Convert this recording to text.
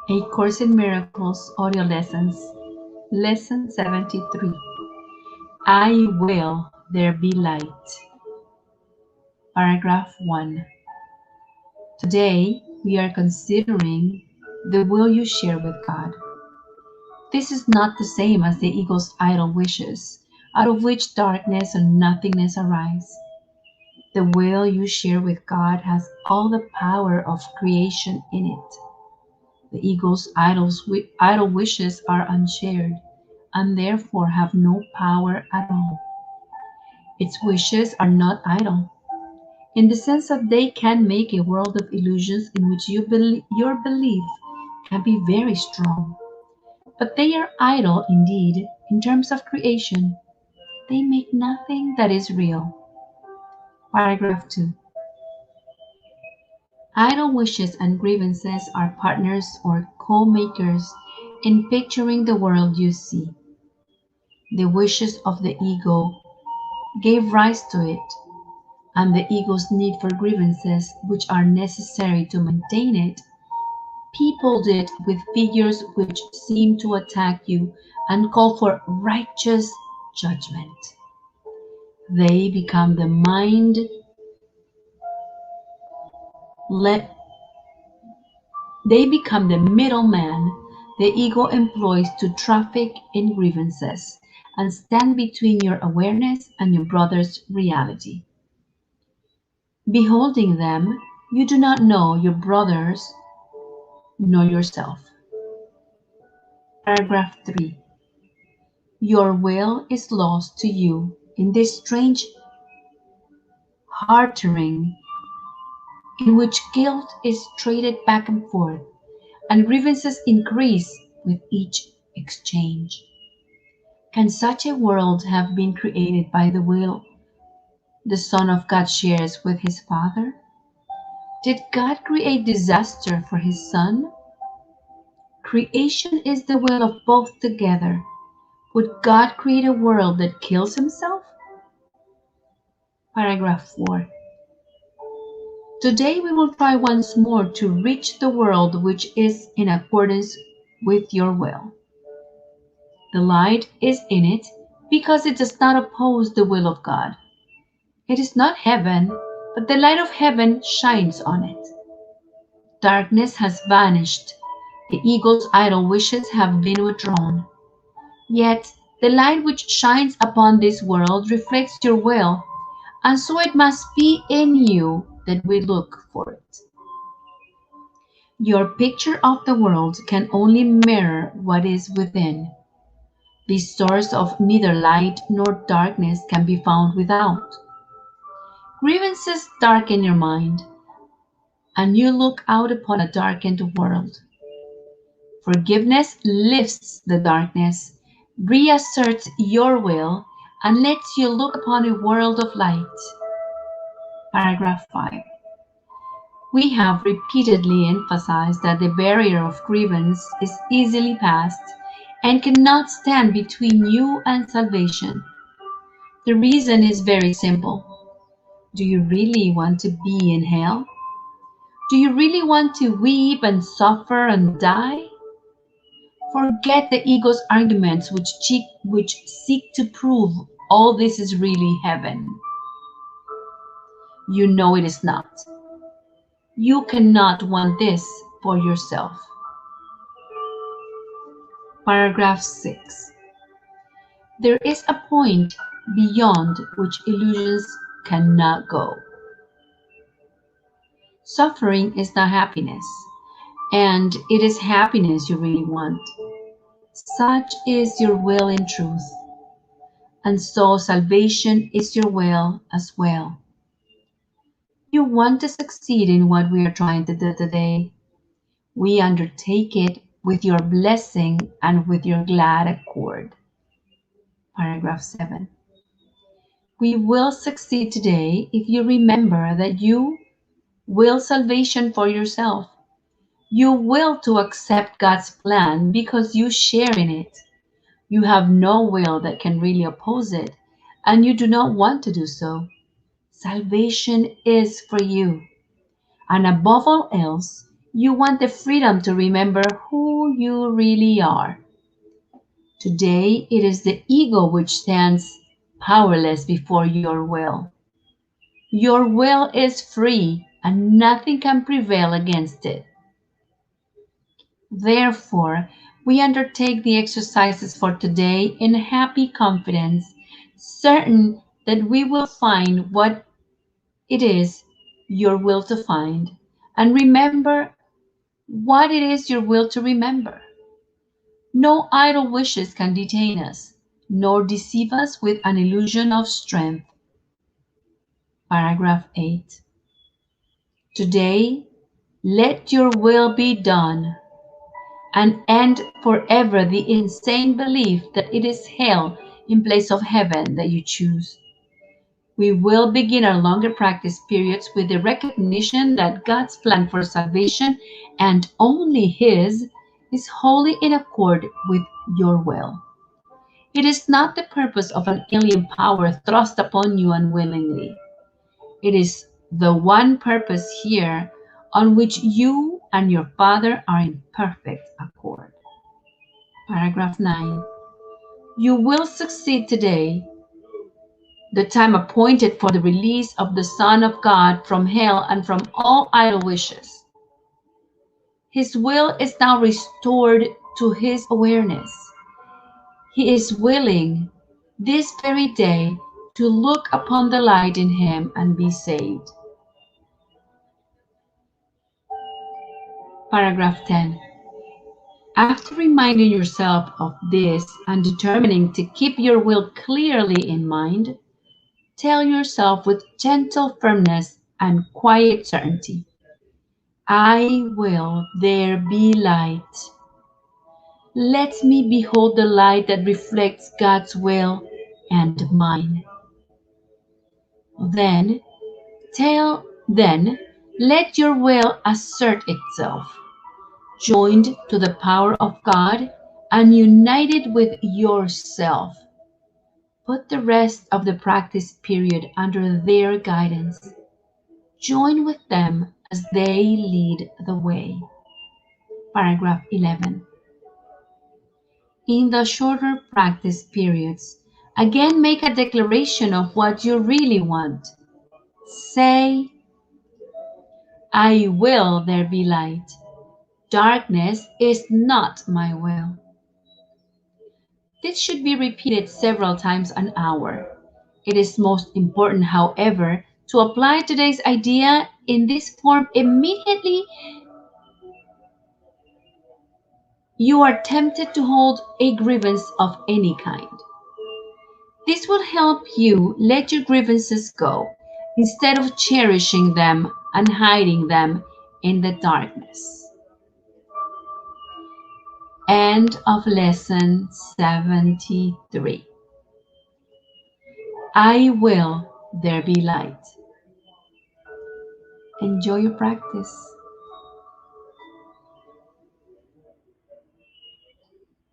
A Course in Miracles Audio Lessons, Lesson 73. I will there be light. Paragraph 1. Today we are considering the will you share with God. This is not the same as the ego's idle wishes, out of which darkness and nothingness arise. The will you share with God has all the power of creation in it. The ego's idle wishes are unshared and therefore have no power at all. Its wishes are not idle, in the sense that they can make a world of illusions in which your belief can be very strong. But they are idle indeed in terms of creation. They make nothing that is real. Paragraph 2. Idle wishes and grievances are partners or co-makers in picturing the world you see. The wishes of the ego gave rise to it, and the ego's need for grievances, which are necessary to maintain it, peopled it with figures which seem to attack you and call for righteous judgment. They become the mind let they become the middleman the ego employs to traffic in grievances and stand between your awareness and your brother's reality. Beholding them, you do not know your brothers nor yourself. Paragraph 3. Your will is lost to you in this strange bartering in which guilt is traded back and forth, and grievances increase with each exchange. Can such a world have been created by the will the Son of God shares with his Father? Did God create disaster for his Son? Creation is the will of both together. Would God create a world that kills himself? Paragraph 4. Today we will try once more to reach the world which is in accordance with your will. The light is in it because it does not oppose the will of God. It is not heaven, but the light of heaven shines on it. Darkness has vanished. The ego's idle wishes have been withdrawn. Yet the light which shines upon this world reflects your will, and so it must be in you that we look for it. Your picture of the world can only mirror what is within. The source of neither light nor darkness can be found without. Grievances darken your mind, and you look out upon a darkened world. Forgiveness lifts the darkness, reasserts your will, and lets you look upon a world of light. Paragraph 5. We have repeatedly emphasized that the barrier of grievance is easily passed and cannot stand between you and salvation. The reason is very simple. Do you really want to be in hell? Do you really want to weep and suffer and die? Forget the ego's arguments which seek to prove all this is really heaven. You know it is not. You cannot want this for yourself. Paragraph 6. There is a point beyond which illusions cannot go. Suffering is not happiness, and it is happiness you really want. Such is your will in truth, and so salvation is your will as well. You want to succeed in what we are trying to do today. We undertake it with your blessing and with your glad accord. Paragraph 7. We will succeed today if you remember that you will salvation for yourself. You will to accept God's plan because you share in it. You have no will that can really oppose it, and you do not want to do so. Salvation is for you, and above all else, You want the freedom to remember who you really are. Today, it is the ego which stands powerless before your will. Your will is free and nothing can prevail against it. Therefore, we undertake the exercises for today in happy confidence, certain that we will find what it is your will to find, and remember what it is your will to remember. No idle wishes can detain us, nor deceive us with an illusion of strength. Paragraph 8. Today, let your will be done, and end forever the insane belief that it is hell in place of heaven that you choose. We will begin our longer practice periods with the recognition that God's plan for salvation, and only His, is wholly in accord with your will. It is not the purpose of an alien power thrust upon you unwillingly. It is the one purpose here on which you and your Father are in perfect accord. Paragraph 9. You will succeed today, the time appointed for the release of the Son of God from hell and from all idle wishes. His will is now restored to his awareness. He is willing this very day to look upon the light in him and be saved. Paragraph 10. After reminding yourself of this and determining to keep your will clearly in mind, tell yourself with gentle firmness and quiet certainty, I will there be light. Let me behold the light that reflects God's will and mine. Then, let your will assert itself, joined to the power of God and united with yourself. Put the rest of the practice period under their guidance. Join with them as they lead the way. Paragraph 11. In the shorter practice periods, again make a declaration of what you really want. Say, I will there be light. Darkness is not my will. This should be repeated several times an hour. It is most important, however, to apply today's idea in this form immediately you are tempted to hold a grievance of any kind. This will help you let your grievances go instead of cherishing them and hiding them in the darkness. End of lesson 73. I will there be light. Enjoy your practice.